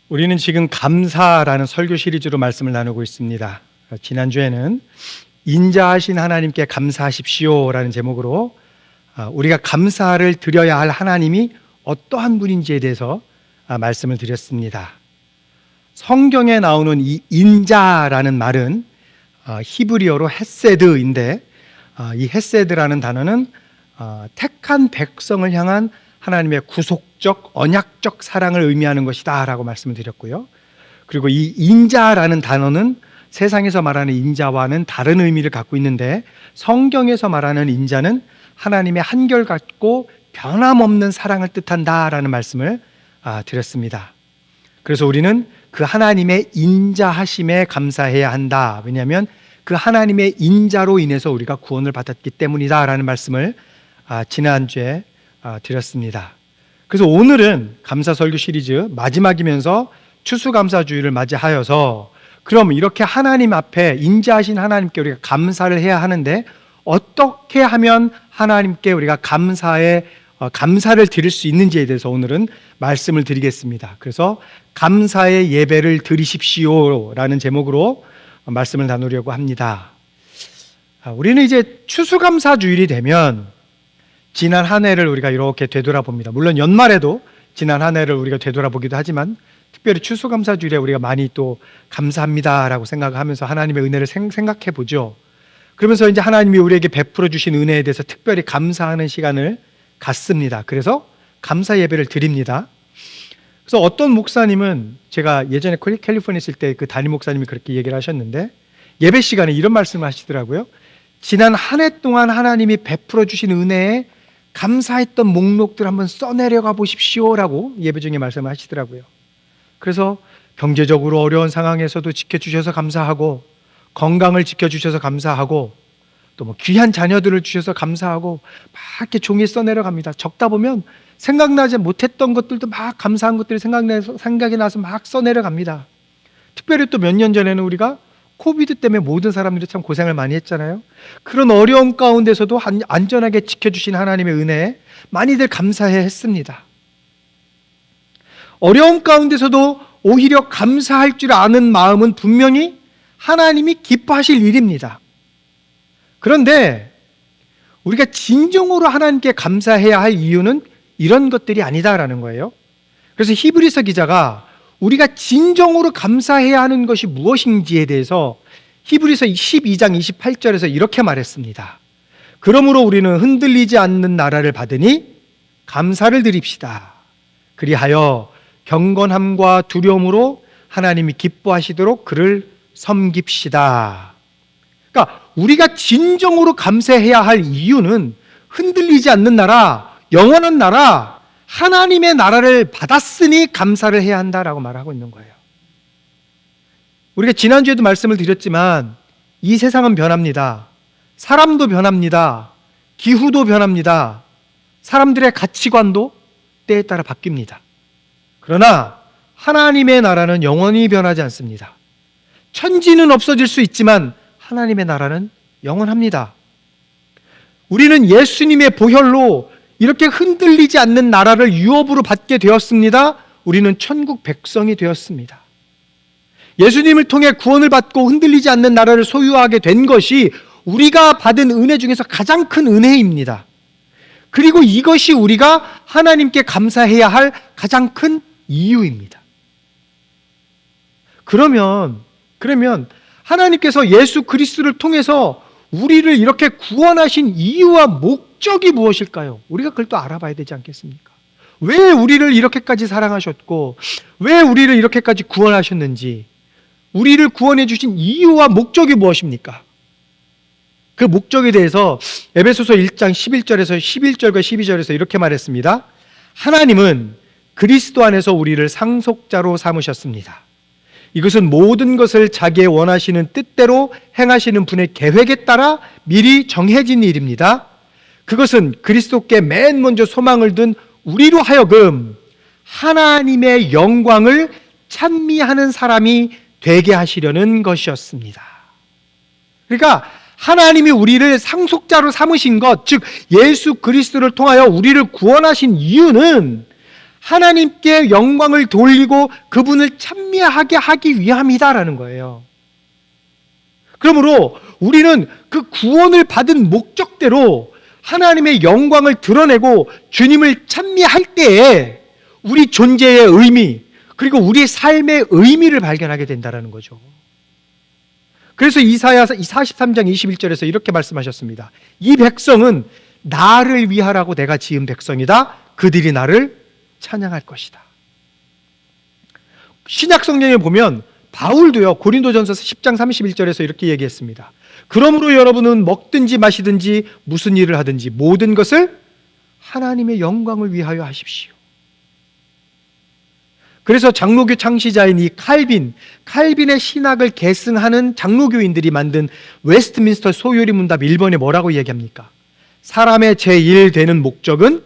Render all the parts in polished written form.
우리는 지금 감사라는 설교 시리즈로 말씀을 나누고 있습니다. 지난주에는 인자하신 하나님께 감사하십시오라는 제목으로 우리가 감사를 드려야 할 하나님이 어떠한 분인지에 대해서 말씀을 드렸습니다. 성경에 나오는 이 인자라는 말은 히브리어로 헤세드인데, 이 헤세드라는 단어는 택한 백성을 향한 하나님의 구속적, 언약적 사랑을 의미하는 것이다 라고 말씀을 드렸고요. 그리고 이 인자라는 단어는 세상에서 말하는 인자와는 다른 의미를 갖고 있는데, 성경에서 말하는 인자는 하나님의 한결같고 변함없는 사랑을 뜻한다라는 말씀을 드렸습니다. 그래서 우리는 그 하나님의 인자하심에 감사해야 한다. 왜냐하면 그 하나님의 인자로 인해서 우리가 구원을 받았기 때문이다 라는 말씀을 지난주에 드렸습니다. 그래서 오늘은 감사 설교 시리즈 마지막이면서 추수감사주의를 맞이하여서, 그럼 이렇게 하나님 앞에 인자하신 하나님께 우리가 감사를 해야 하는데 어떻게 하면 하나님께 우리가 감사를 드릴 수 있는지에 대해서 오늘은 말씀을 드리겠습니다. 그래서 감사의 예배를 드리십시오 라는 제목으로 말씀을 나누려고 합니다. 우리는 이제 추수감사주일이 되면 지난 한 해를 우리가 이렇게 되돌아봅니다. 물론 연말에도 지난 한 해를 우리가 되돌아보기도 하지만, 특별히 추수감사주일에 우리가 많이 또 감사합니다라고 생각하면서 하나님의 은혜를 생각해 보죠. 그러면서 이제 하나님이 우리에게 베풀어 주신 은혜에 대해서 특별히 감사하는 시간을 갖습니다. 그래서 감사 예배를 드립니다. 그래서 어떤 목사님은, 제가 예전에 캘리포니아에 있을 때 그 담임 목사님이 그렇게 얘기를 하셨는데, 예배 시간에 이런 말씀을 하시더라고요. 지난 한 해 동안 하나님이 베풀어 주신 은혜에 감사했던 목록들 한번 써내려가 보십시오라고 예배 중에 말씀을 하시더라고요. 그래서 경제적으로 어려운 상황에서도 지켜주셔서 감사하고, 건강을 지켜주셔서 감사하고, 또 뭐 귀한 자녀들을 주셔서 감사하고, 막 이렇게 종이에 써내려갑니다. 적다 보면 생각나지 못했던 것들도 막 감사한 것들이 생각이 나서 막 써내려갑니다. 특별히 또 몇 년 전에는 우리가 코비드 때문에 모든 사람들이 참 고생을 많이 했잖아요. 그런 어려움 가운데서도 안전하게 지켜주신 하나님의 은혜에 많이들 감사해 했습니다. 어려움 가운데서도 오히려 감사할 줄 아는 마음은 분명히 하나님이 기뻐하실 일입니다. 그런데 우리가 진정으로 하나님께 감사해야 할 이유는 이런 것들이 아니다라는 거예요. 그래서 히브리서 기자가 우리가 진정으로 감사해야 하는 것이 무엇인지에 대해서 히브리서 12장 28절에서 이렇게 말했습니다. 그러므로 우리는 흔들리지 않는 나라를 받으니 감사를 드립시다. 그리하여 경건함과 두려움으로 하나님이 기뻐하시도록 그를 섬깁시다. 그러니까 우리가 진정으로 감사해야 할 이유는 흔들리지 않는 나라, 영원한 나라, 하나님의 나라를 받았으니 감사를 해야 한다라고 말하고 있는 거예요. 우리가 지난주에도 말씀을 드렸지만 이 세상은 변합니다. 사람도 변합니다. 기후도 변합니다. 사람들의 가치관도 때에 따라 바뀝니다. 그러나 하나님의 나라는 영원히 변하지 않습니다. 천지는 없어질 수 있지만 하나님의 나라는 영원합니다. 우리는 예수님의 보혈로 이렇게 흔들리지 않는 나라를 유업으로 받게 되었습니다. 우리는 천국 백성이 되었습니다. 예수님을 통해 구원을 받고 흔들리지 않는 나라를 소유하게 된 것이 우리가 받은 은혜 중에서 가장 큰 은혜입니다. 그리고 이것이 우리가 하나님께 감사해야 할 가장 큰 이유입니다. 그러면 하나님께서 예수 그리스도를 통해서 우리를 이렇게 구원하신 이유와 목적이 무엇일까요? 우리가 그걸 또 알아봐야 되지 않겠습니까? 왜 우리를 이렇게까지 사랑하셨고, 왜 우리를 이렇게까지 구원하셨는지, 우리를 구원해 주신 이유와 목적이 무엇입니까? 그 목적에 대해서 에베소서 1장 11절과 12절에서 이렇게 말했습니다. 하나님은 그리스도 안에서 우리를 상속자로 삼으셨습니다. 이것은 모든 것을 자기의 원하시는 뜻대로 행하시는 분의 계획에 따라 미리 정해진 일입니다. 그것은 그리스도께 맨 먼저 소망을 둔 우리로 하여금 하나님의 영광을 찬미하는 사람이 되게 하시려는 것이었습니다. 그러니까 하나님이 우리를 상속자로 삼으신 것, 즉 예수 그리스도를 통하여 우리를 구원하신 이유는 하나님께 영광을 돌리고 그분을 찬미하게 하기 위함이다라는 거예요. 그러므로 우리는 그 구원을 받은 목적대로 하나님의 영광을 드러내고 주님을 찬미할 때에 우리 존재의 의미, 그리고 우리의 삶의 의미를 발견하게 된다는 거죠. 그래서 이사야 43장 21절에서 이렇게 말씀하셨습니다. 이 백성은 나를 위하라고 내가 지은 백성이다. 그들이 나를 찬양할 것이다. 신약 성경에 보면 바울도요, 고린도전서 10장 31절에서 이렇게 얘기했습니다. 그러므로 여러분은 먹든지 마시든지 무슨 일을 하든지 모든 것을 하나님의 영광을 위하여 하십시오. 그래서 장로교 창시자인 이 칼빈의 신학을 계승하는 장로교인들이 만든 웨스트민스터 소요리 문답 1번에 뭐라고 얘기합니까? 사람의 제1 되는 목적은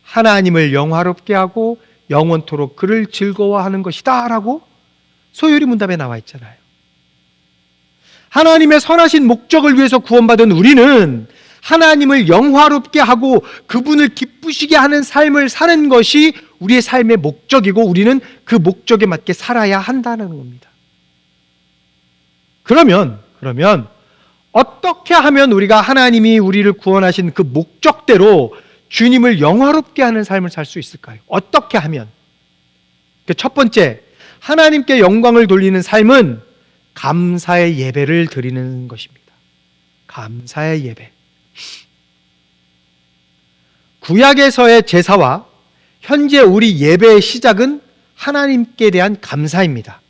하나님을 영화롭게 하고 영원토록 그를 즐거워하는 것이다 라고 소요리 문답에 나와 있잖아요. 하나님의 선하신 목적을 위해서 구원받은 우리는 하나님을 영화롭게 하고 그분을 기쁘시게 하는 삶을 사는 것이 우리의 삶의 목적이고 우리는 그 목적에 맞게 살아야 한다는 겁니다. 그러면 어떻게 하면 우리가 하나님이 우리를 구원하신 그 목적대로 주님을 영화롭게 하는 삶을 살 수 있을까요? 어떻게 하면? 첫 번째, 하나님께 영광을 돌리는 삶은 감사의 예배를 드리는 것입니다. 감사의 예배. 구약에서의 제사와 현재 우리 예배의 시작은 하나님께 대한 감사입니다.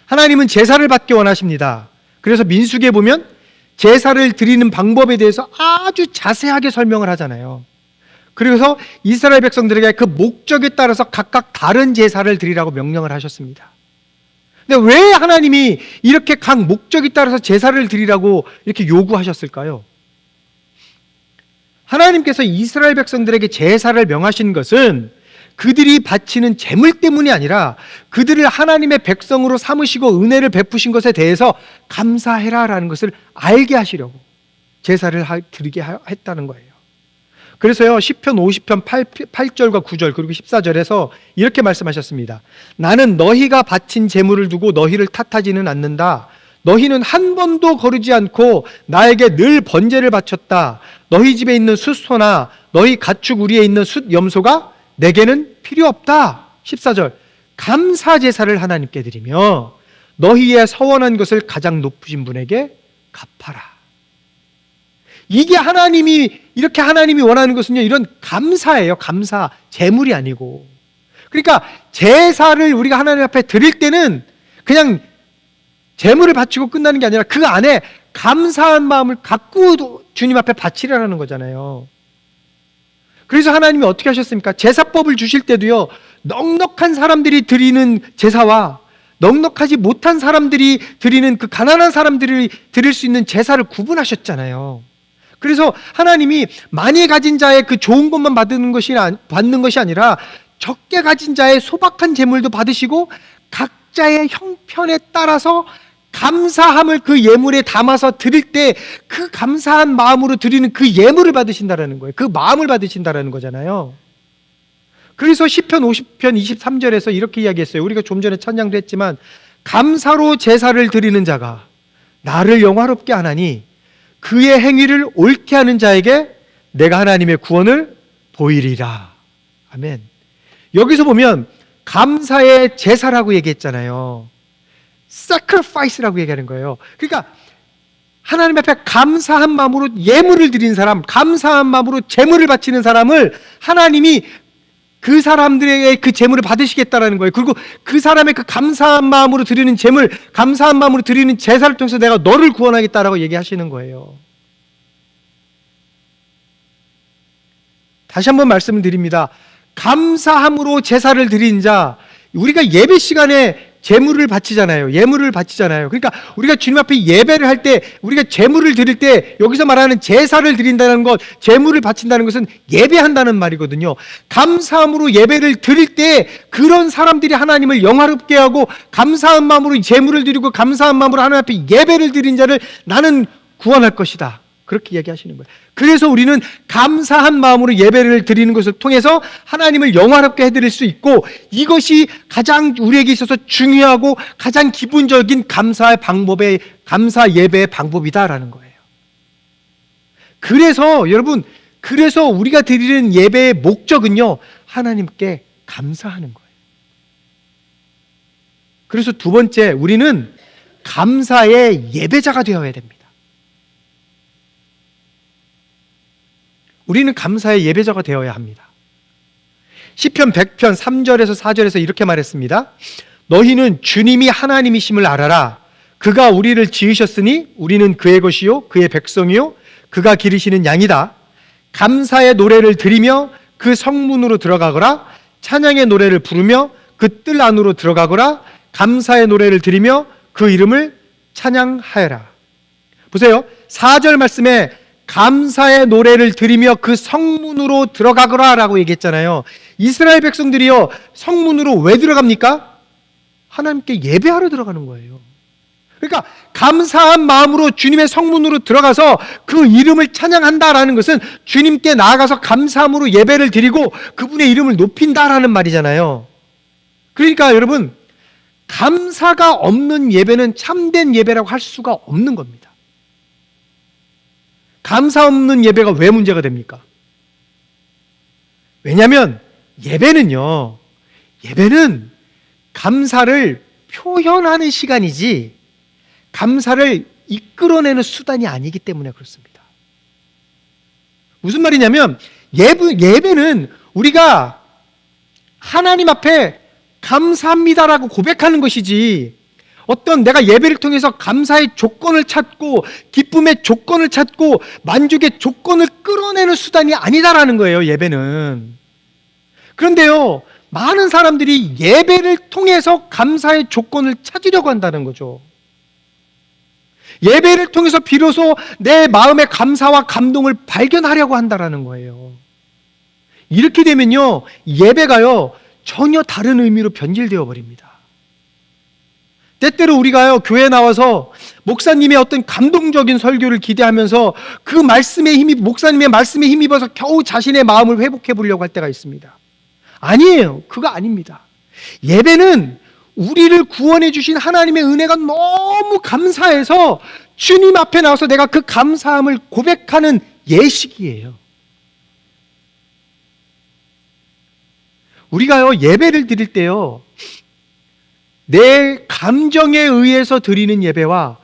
하나님은 제사를 받기 원하십니다. 그래서 민수기에 보면 제사를 드리는 방법에 대해서 아주 자세하게 설명을 하잖아요. 그래서 이스라엘 백성들에게 그 목적에 따라서 각각 다른 제사를 드리라고 명령을 하셨습니다. 근데 왜 하나님이 이렇게 각 목적에 따라서 제사를 드리라고 이렇게 요구하셨을까요? 하나님께서 이스라엘 백성들에게 제사를 명하신 것은 그들이 바치는 제물 때문이 아니라 그들을 하나님의 백성으로 삼으시고 은혜를 베푸신 것에 대해서 감사해라라는 것을 알게 하시려고 제사를 드리게 했다는 거예요. 그래서요, 시편 50편 8절과 9절 그리고 14절에서 이렇게 말씀하셨습니다. 나는 너희가 바친 제물을 두고 너희를 탓하지는 않는다. 너희는 한 번도 거르지 않고 나에게 늘 번제를 바쳤다. 너희 집에 있는 숫소나 너희 가축 우리에 있는 숫 염소가 내게는 필요 없다. 14절 감사 제사를 하나님께 드리며 너희의 서원한 것을 가장 높으신 분에게 갚아라. 이게 이렇게 하나님이 원하는 것은요, 이런 감사예요. 감사, 제물이 아니고. 그러니까 제사를 우리가 하나님 앞에 드릴 때는 그냥 제물을 바치고 끝나는 게 아니라 그 안에 감사한 마음을 갖고 주님 앞에 바치라는 거잖아요. 그래서 하나님이 어떻게 하셨습니까? 제사법을 주실 때도요, 넉넉한 사람들이 드리는 제사와 넉넉하지 못한 사람들이 드리는 그 가난한 사람들이 드릴 수 있는 제사를 구분하셨잖아요. 그래서 하나님이 많이 가진 자의 그 좋은 것만 받는 것이 아니라 적게 가진 자의 소박한 제물도 받으시고 각자의 형편에 따라서 감사함을 그 예물에 담아서 드릴 때 그 감사한 마음으로 드리는 그 예물을 받으신다라는 거예요. 그 마음을 받으신다라는 거잖아요. 그래서 시편 50편 23절에서 이렇게 이야기했어요. 우리가 좀 전에 찬양도 했지만 감사로 제사를 드리는 자가 나를 영화롭게 하나니 그의 행위를 옳게 하는 자에게 내가 하나님의 구원을 보이리라. 아멘. 여기서 보면 감사의 제사라고 얘기했잖아요. sacrifice라고 얘기하는 거예요. 그러니까 하나님 앞에 감사한 마음으로 예물을 드린 사람, 감사한 마음으로 제물을 바치는 사람을 하나님이 그 사람들에게 그 제물을 받으시겠다라는 거예요. 그리고 그 사람의 그 감사한 마음으로 드리는 제물, 감사한 마음으로 드리는 제사를 통해서 내가 너를 구원하겠다라고 얘기하시는 거예요. 다시 한번 말씀을 드립니다. 감사함으로 제사를 드린 자, 우리가 예배 시간에 제물을 바치잖아요. 예물을 바치잖아요. 그러니까 우리가 주님 앞에 예배를 할 때, 우리가 제물을 드릴 때 여기서 말하는 제사를 드린다는 것, 제물을 바친다는 것은 예배한다는 말이거든요. 감사함으로 예배를 드릴 때 그런 사람들이 하나님을 영화롭게 하고 감사한 마음으로 제물을 드리고 감사한 마음으로 하나님 앞에 예배를 드린 자를 나는 구원할 것이다. 그렇게 이야기하시는 거예요. 그래서 우리는 감사한 마음으로 예배를 드리는 것을 통해서 하나님을 영화롭게 해드릴 수 있고, 이것이 가장 우리에게 있어서 중요하고 가장 기본적인 감사 예배의 방법이다라는 거예요. 그래서 여러분, 그래서 우리가 드리는 예배의 목적은요, 하나님께 감사하는 거예요. 그래서 두 번째, 우리는 감사의 예배자가 되어야 됩니다. 우리는 감사의 예배자가 되어야 합니다. 시편 100편 3절에서 4절에서 이렇게 말했습니다. 너희는 주님이 하나님이심을 알아라. 그가 우리를 지으셨으니 우리는 그의 것이요 그의 백성이요 그가 기르시는 양이다. 감사의 노래를 드리며 그 성문으로 들어가거라. 찬양의 노래를 부르며 그 뜰 안으로 들어가거라. 감사의 노래를 드리며 그 이름을 찬양하여라. 보세요. 4절 말씀에 감사의 노래를 드리며 그 성문으로 들어가거라 라고 얘기했잖아요. 이스라엘 백성들이요, 성문으로 왜 들어갑니까? 하나님께 예배하러 들어가는 거예요. 그러니까 감사한 마음으로 주님의 성문으로 들어가서 그 이름을 찬양한다라는 것은 주님께 나아가서 감사함으로 예배를 드리고 그분의 이름을 높인다라는 말이잖아요. 그러니까 여러분, 감사가 없는 예배는 참된 예배라고 할 수가 없는 겁니다. 감사 없는 예배가 왜 문제가 됩니까? 왜냐하면 예배는 감사를 표현하는 시간이지 감사를 이끌어내는 수단이 아니기 때문에 그렇습니다. 무슨 말이냐면 예배는 우리가 하나님 앞에 감사합니다라고 고백하는 것이지, 어떤 내가 예배를 통해서 감사의 조건을 찾고 기쁨의 조건을 찾고 만족의 조건을 끌어내는 수단이 아니다라는 거예요, 예배는. 그런데요, 많은 사람들이 예배를 통해서 감사의 조건을 찾으려고 한다는 거죠. 예배를 통해서 비로소 내 마음의 감사와 감동을 발견하려고 한다라는 거예요. 이렇게 되면요, 예배가요 전혀 다른 의미로 변질되어 버립니다. 때때로 우리가요, 교회에 나와서 목사님의 어떤 감동적인 설교를 기대하면서 그 목사님의 말씀에 힘입어서 겨우 자신의 마음을 회복해 보려고 할 때가 있습니다. 아니에요. 그거 아닙니다. 예배는 우리를 구원해 주신 하나님의 은혜가 너무 감사해서 주님 앞에 나와서 내가 그 감사함을 고백하는 예식이에요. 우리가요, 예배를 드릴 때요, 내 감정에 의해서 드리는 예배와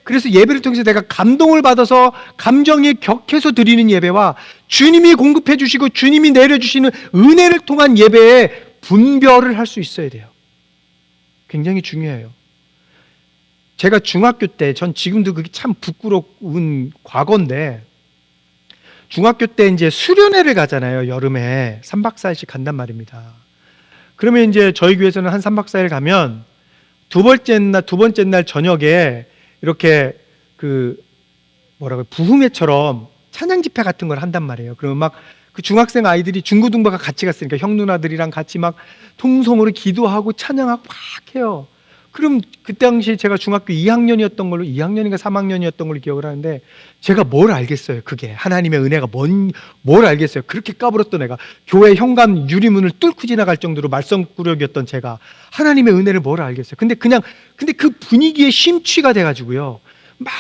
그래서 예배를 통해서 내가 감동을 받아서 감정이 격해서 드리는 예배와 주님이 공급해 주시고 주님이 내려주시는 은혜를 통한 예배에 분별을 할 수 있어야 돼요. 굉장히 중요해요. 제가 중학교 때, 전 지금도 그게 참 부끄러운 과거인데, 중학교 때 이제 수련회를 가잖아요. 여름에 3박 4일씩 간단 말입니다. 그러면 이제 저희 교회에서는 한 3박 4일 가면 두 번째 날 저녁에 이렇게 부흥회처럼 찬양 집회 같은 걸 한단 말이에요. 그러면 막 그 중학생 아이들이 중고등부가 같이 갔으니까 형 누나들이랑 같이 막 통성으로 기도하고 찬양하고 막 해요. 그럼 그때 당시 제가 중학교 2학년인가 3학년이었던 걸로 기억을 하는데, 제가 뭘 알겠어요. 그게 하나님의 은혜가 뭘 알겠어요. 그렇게 까불었던 애가, 교회 현관 유리문을 뚫고 지나갈 정도로 말썽꾸러기였던 제가 하나님의 은혜를 뭘 알겠어요. 근데 그 분위기에 심취가 돼가지고요, 막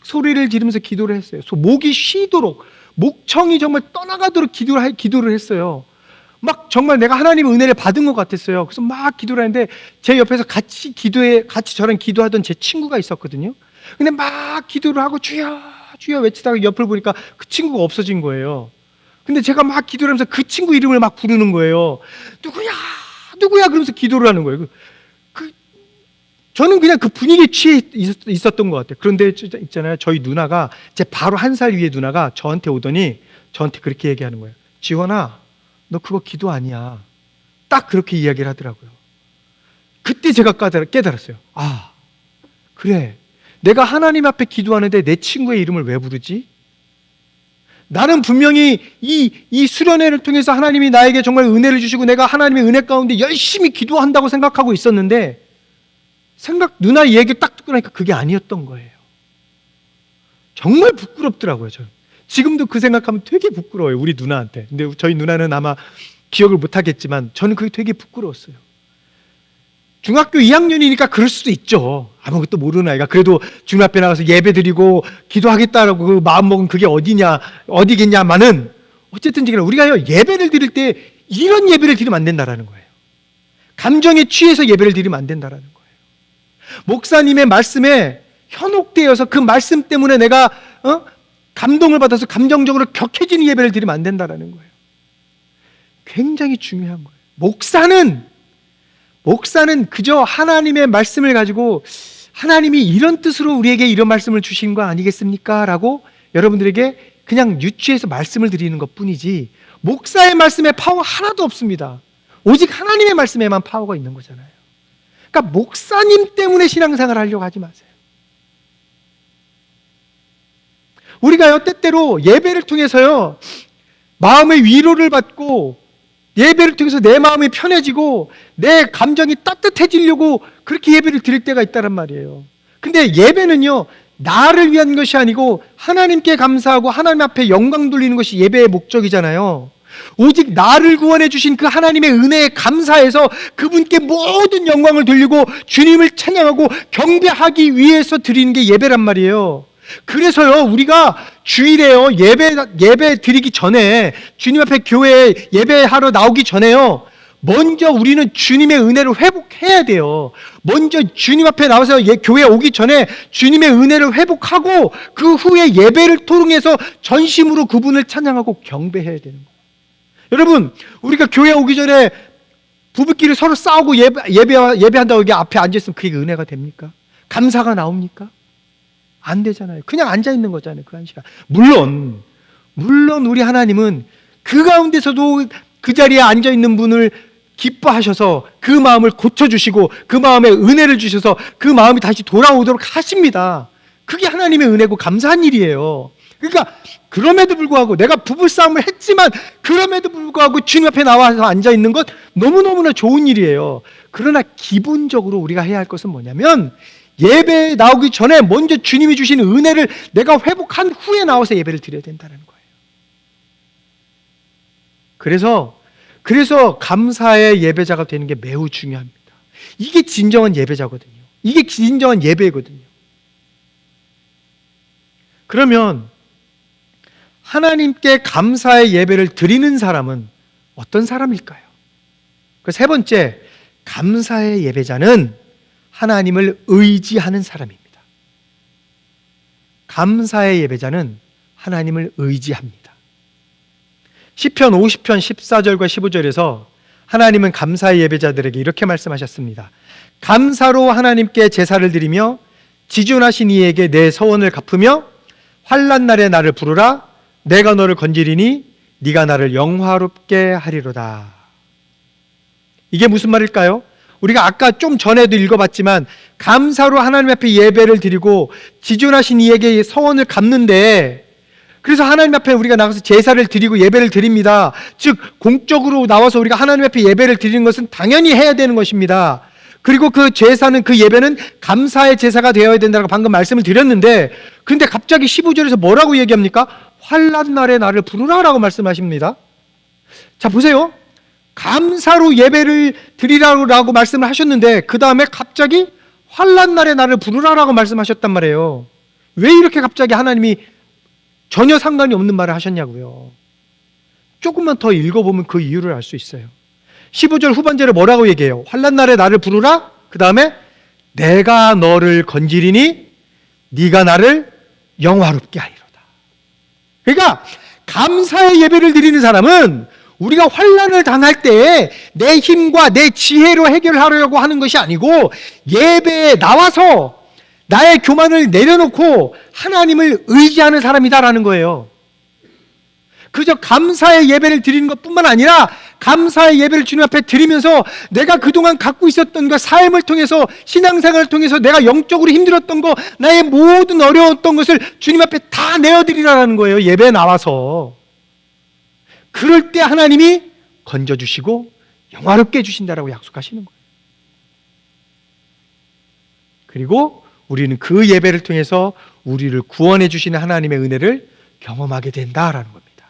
소리를 지르면서 기도를 했어요. 목이 쉬도록, 목청이 정말 떠나가도록 기도를 했어요. 막 정말 내가 하나님의 은혜를 받은 것 같았어요. 그래서 막 기도를 하는데 제 옆에서 같이 저랑 기도하던 제 친구가 있었거든요. 근데 막 기도를 하고 주여 주여 외치다가 옆을 보니까 그 친구가 없어진 거예요. 근데 제가 막 기도를 하면서 그 친구 이름을 막 부르는 거예요. 누구야 그러면서 기도를 하는 거예요. 저는 그냥 그 분위기에 취해 있었던 것 같아요. 그런데 있잖아요, 저희 누나가, 제 바로 한 살 위에 누나가 저한테 오더니 저한테 그렇게 얘기하는 거예요. 지원아, 너 그거 기도 아니야. 딱 그렇게 이야기를 하더라고요. 그때 제가 깨달았어요. 아, 그래, 내가 하나님 앞에 기도하는데 내 친구의 이름을 왜 부르지? 나는 분명히 이 수련회를 통해서 하나님이 나에게 정말 은혜를 주시고 내가 하나님의 은혜 가운데 열심히 기도한다고 생각하고 있었는데, 누나 얘기를 딱 듣고 나니까 그게 아니었던 거예요. 정말 부끄럽더라고요. 저는 지금도 그 생각하면 되게 부끄러워요, 우리 누나한테. 근데 저희 누나는 아마 기억을 못하겠지만 저는 그게 되게 부끄러웠어요. 중학교 2학년이니까 그럴 수도 있죠. 아무것도 모르는 아이가 그래도 주님 앞에 나가서 예배 드리고 기도하겠다라고 그 마음먹은 그게 어디겠냐마는 어쨌든 우리가 예배를 드릴 때 이런 예배를 드리면 안 된다라는 거예요. 감정에 취해서 예배를 드리면 안 된다라는 거예요. 목사님의 말씀에 현혹되어서 그 말씀 때문에 내가 감동을 받아서 감정적으로 격해지는 예배를 드리면 안 된다라는 거예요. 굉장히 중요한 거예요. 목사는 그저 하나님의 말씀을 가지고 하나님이 이런 뜻으로 우리에게 이런 말씀을 주신 거 아니겠습니까? 라고 여러분들에게 그냥 유치해서 말씀을 드리는 것 뿐이지 목사의 말씀에 파워 하나도 없습니다. 오직 하나님의 말씀에만 파워가 있는 거잖아요. 그러니까 목사님 때문에 신앙생활을 하려고 하지 마세요. 우리가요, 때때로 예배를 통해서요, 마음의 위로를 받고 예배를 통해서 내 마음이 편해지고 내 감정이 따뜻해지려고 그렇게 예배를 드릴 때가 있다란 말이에요. 근데 예배는요, 나를 위한 것이 아니고 하나님께 감사하고 하나님 앞에 영광 돌리는 것이 예배의 목적이잖아요. 오직 나를 구원해 주신 그 하나님의 은혜에 감사해서 그분께 모든 영광을 돌리고 주님을 찬양하고 경배하기 위해서 드리는 게 예배란 말이에요. 그래서요, 우리가 주일에요, 예배 드리기 전에, 주님 앞에 교회에 예배하러 나오기 전에요, 먼저 우리는 주님의 은혜를 회복해야 돼요. 먼저 주님 앞에 나와서 교회에 오기 전에 주님의 은혜를 회복하고 그 후에 예배를 통해서 전심으로 그분을 찬양하고 경배해야 되는 거예요. 여러분, 우리가 교회 오기 전에 부부끼리 서로 싸우고 예배한다고 여기 앞에 앉아있으면 그게 은혜가 됩니까? 감사가 나옵니까? 안 되잖아요. 그냥 앉아있는 거잖아요, 그 한 시간. 물론 우리 하나님은 그 가운데서도 그 자리에 앉아있는 분을 기뻐하셔서 그 마음을 고쳐주시고 그 마음에 은혜를 주셔서 그 마음이 다시 돌아오도록 하십니다. 그게 하나님의 은혜고 감사한 일이에요. 그러니까 그럼에도 불구하고 내가 부부싸움을 했지만 그럼에도 불구하고 주님 앞에 나와서 앉아있는 것 너무너무나 좋은 일이에요. 그러나 기본적으로 우리가 해야 할 것은 뭐냐면 예배에 나오기 전에 먼저 주님이 주신 은혜를 내가 회복한 후에 나와서 예배를 드려야 된다는 거예요. 그래서 감사의 예배자가 되는 게 매우 중요합니다. 이게 진정한 예배자거든요. 이게 진정한 예배거든요. 그러면 하나님께 감사의 예배를 드리는 사람은 어떤 사람일까요? 그 세 번째, 감사의 예배자는 하나님을 의지하는 사람입니다. 감사의 예배자는 하나님을 의지합니다. 시편 50편 14절과 15절에서 하나님은 감사의 예배자들에게 이렇게 말씀하셨습니다. 감사로 하나님께 제사를 드리며 지존하신 이에게 내 서원을 갚으며 환난 날에 나를 부르라. 내가 너를 건지리니 네가 나를 영화롭게 하리로다. 이게 무슨 말일까요? 우리가 아까 좀 전에도 읽어봤지만 감사로 하나님 앞에 예배를 드리고 지존하신 이에게 서원을 갚는데, 그래서 하나님 앞에 우리가 나가서 제사를 드리고 예배를 드립니다. 즉 공적으로 나와서 우리가 하나님 앞에 예배를 드리는 것은 당연히 해야 되는 것입니다. 그리고 그 제사는, 그 예배는 감사의 제사가 되어야 된다고 방금 말씀을 드렸는데, 그런데 갑자기 15절에서 뭐라고 얘기합니까? 환난 날에 나를 부르라라고 말씀하십니다. 자, 보세요. 감사로 예배를 드리라고 말씀을 하셨는데 그 다음에 갑자기 환난 날에 나를 부르라라고 말씀하셨단 말이에요. 왜 이렇게 갑자기 하나님이 전혀 상관이 없는 말을 하셨냐고요. 조금만 더 읽어보면 그 이유를 알 수 있어요. 15절 후반절에 뭐라고 얘기해요? 환난 날에 나를 부르라. 그 다음에 내가 너를 건지리니 네가 나를 영화롭게 하리로다. 그러니까 감사의 예배를 드리는 사람은 우리가 환난을 당할 때에 내 힘과 내 지혜로 해결하려고 하는 것이 아니고 예배에 나와서 나의 교만을 내려놓고 하나님을 의지하는 사람이다라는 거예요. 그저 감사의 예배를 드리는 것뿐만 아니라 감사의 예배를 주님 앞에 드리면서 내가 그동안 갖고 있었던 것, 삶을 통해서, 신앙생활을 통해서 내가 영적으로 힘들었던 것, 나의 모든 어려웠던 것을 주님 앞에 다 내어드리라는 거예요. 예배에 나와서. 그럴 때 하나님이 건져주시고 영화롭게 해주신다라고 약속하시는 거예요. 그리고 우리는 그 예배를 통해서 우리를 구원해 주시는 하나님의 은혜를 경험하게 된다라는 겁니다.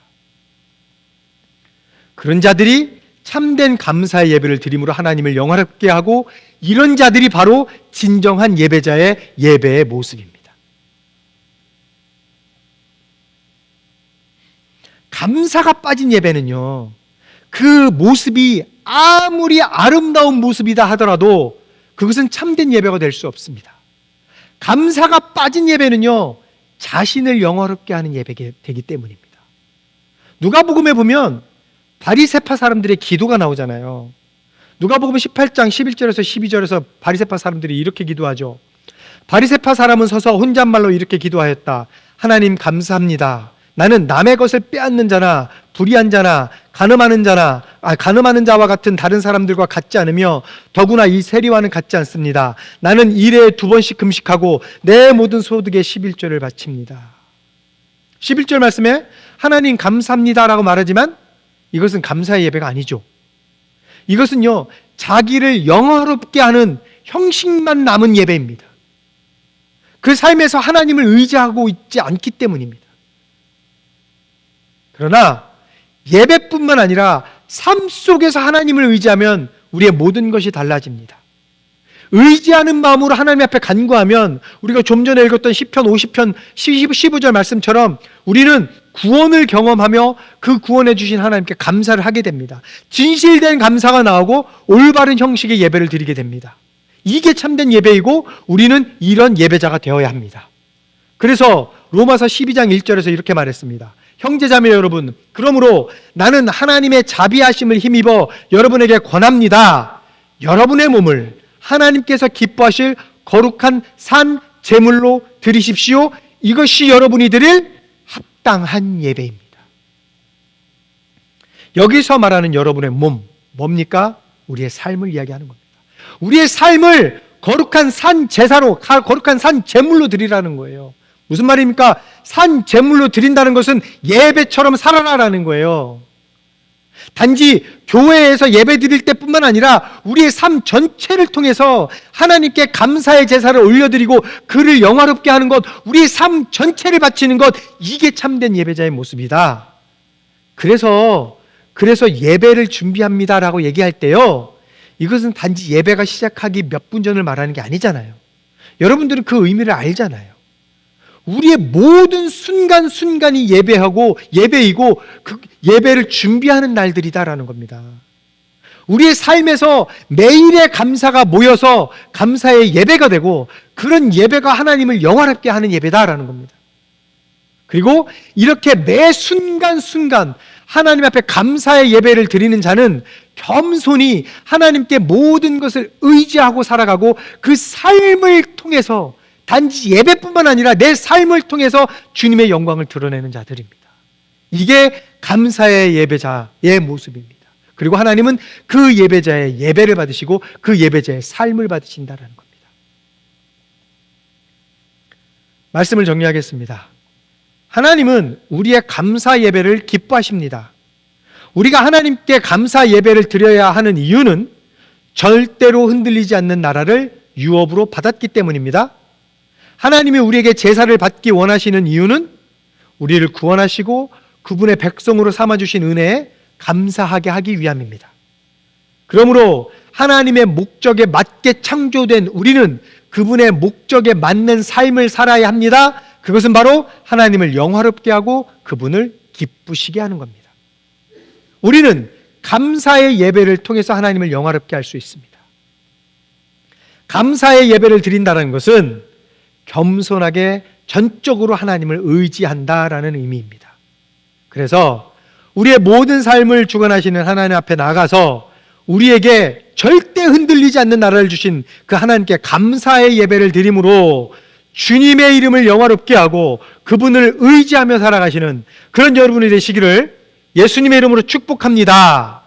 그런 자들이 참된 감사의 예배를 드림으로 하나님을 영화롭게 하고, 이런 자들이 바로 진정한 예배자의 예배의 모습입니다. 감사가 빠진 예배는요, 그 모습이 아무리 아름다운 모습이다 하더라도 그것은 참된 예배가 될 수 없습니다. 감사가 빠진 예배는요, 자신을 영화롭게 하는 예배가 되기 때문입니다. 누가복음에 보면 바리새파 사람들의 기도가 나오잖아요. 누가복음 18장 11절에서 12절에서 바리새파 사람들이 이렇게 기도하죠. 바리새파 사람은 서서 혼잣말로 이렇게 기도하였다. 하나님 감사합니다. 나는 남의 것을 빼앗는 자나 불의한 자나 가늠하는 자와 같은 다른 사람들과 같지 않으며 더구나 이 세리와는 같지 않습니다. 나는 일에 2번씩 금식하고 내 모든 소득의 11조를 바칩니다. 11절 말씀에 하나님 감사합니다라고 말하지만 이것은 감사의 예배가 아니죠. 이것은요, 자기를 영화롭게 하는 형식만 남은 예배입니다. 그 삶에서 하나님을 의지하고 있지 않기 때문입니다. 그러나 예배뿐만 아니라 삶 속에서 하나님을 의지하면 우리의 모든 것이 달라집니다. 의지하는 마음으로 하나님 앞에 간구하면 우리가 좀 전에 읽었던 시편 50편 15절 말씀처럼 우리는 구원을 경험하며 그 구원해 주신 하나님께 감사를 하게 됩니다. 진실된 감사가 나오고 올바른 형식의 예배를 드리게 됩니다. 이게 참된 예배이고 우리는 이런 예배자가 되어야 합니다. 그래서 로마서 12장 1절에서 이렇게 말했습니다. 형제자매 여러분, 그러므로 나는 하나님의 자비하심을 힘입어 여러분에게 권합니다. 여러분의 몸을 하나님께서 기뻐하실 거룩한 산 제물로 드리십시오. 이것이 여러분이 드릴 합당한 예배입니다. 여기서 말하는 여러분의 몸, 뭡니까? 우리의 삶을 이야기하는 겁니다. 우리의 삶을 거룩한 산 제사로, 거룩한 산 제물로 드리라는 거예요. 무슨 말입니까? 산 제물로 드린다는 것은 예배처럼 살아라라는 거예요. 단지 교회에서 예배 드릴 때뿐만 아니라 우리의 삶 전체를 통해서 하나님께 감사의 제사를 올려드리고 그를 영화롭게 하는 것, 우리의 삶 전체를 바치는 것, 이게 참된 예배자의 모습이다. 그래서 예배를 준비합니다라고 얘기할 때요, 이것은 단지 예배가 시작하기 몇 분 전을 말하는 게 아니잖아요. 여러분들은 그 의미를 알잖아요. 우리의 모든 순간순간이 예배이고 그 예배를 준비하는 날들이다라는 겁니다. 우리의 삶에서 매일의 감사가 모여서 감사의 예배가 되고 그런 예배가 하나님을 영화롭게 하는 예배다라는 겁니다. 그리고 이렇게 매 순간순간 하나님 앞에 감사의 예배를 드리는 자는 겸손히 하나님께 모든 것을 의지하고 살아가고 그 삶을 통해서 단지 예배뿐만 아니라 내 삶을 통해서 주님의 영광을 드러내는 자들입니다. 이게 감사의 예배자의 모습입니다. 그리고 하나님은 그 예배자의 예배를 받으시고 그 예배자의 삶을 받으신다는 겁니다. 말씀을 정리하겠습니다. 하나님은 우리의 감사 예배를 기뻐하십니다. 우리가 하나님께 감사 예배를 드려야 하는 이유는 절대로 흔들리지 않는 나라를 유업으로 받았기 때문입니다. 하나님이 우리에게 제사를 받기 원하시는 이유는 우리를 구원하시고 그분의 백성으로 삼아주신 은혜에 감사하게 하기 위함입니다. 그러므로 하나님의 목적에 맞게 창조된 우리는 그분의 목적에 맞는 삶을 살아야 합니다. 그것은 바로 하나님을 영화롭게 하고 그분을 기쁘시게 하는 겁니다. 우리는 감사의 예배를 통해서 하나님을 영화롭게 할 수 있습니다. 감사의 예배를 드린다는 것은 겸손하게 전적으로 하나님을 의지한다라는 의미입니다. 그래서 우리의 모든 삶을 주관하시는 하나님 앞에 나가서 우리에게 절대 흔들리지 않는 나라를 주신 그 하나님께 감사의 예배를 드림으로 주님의 이름을 영화롭게 하고 그분을 의지하며 살아가시는 그런 여러분이 되시기를 예수님의 이름으로 축복합니다.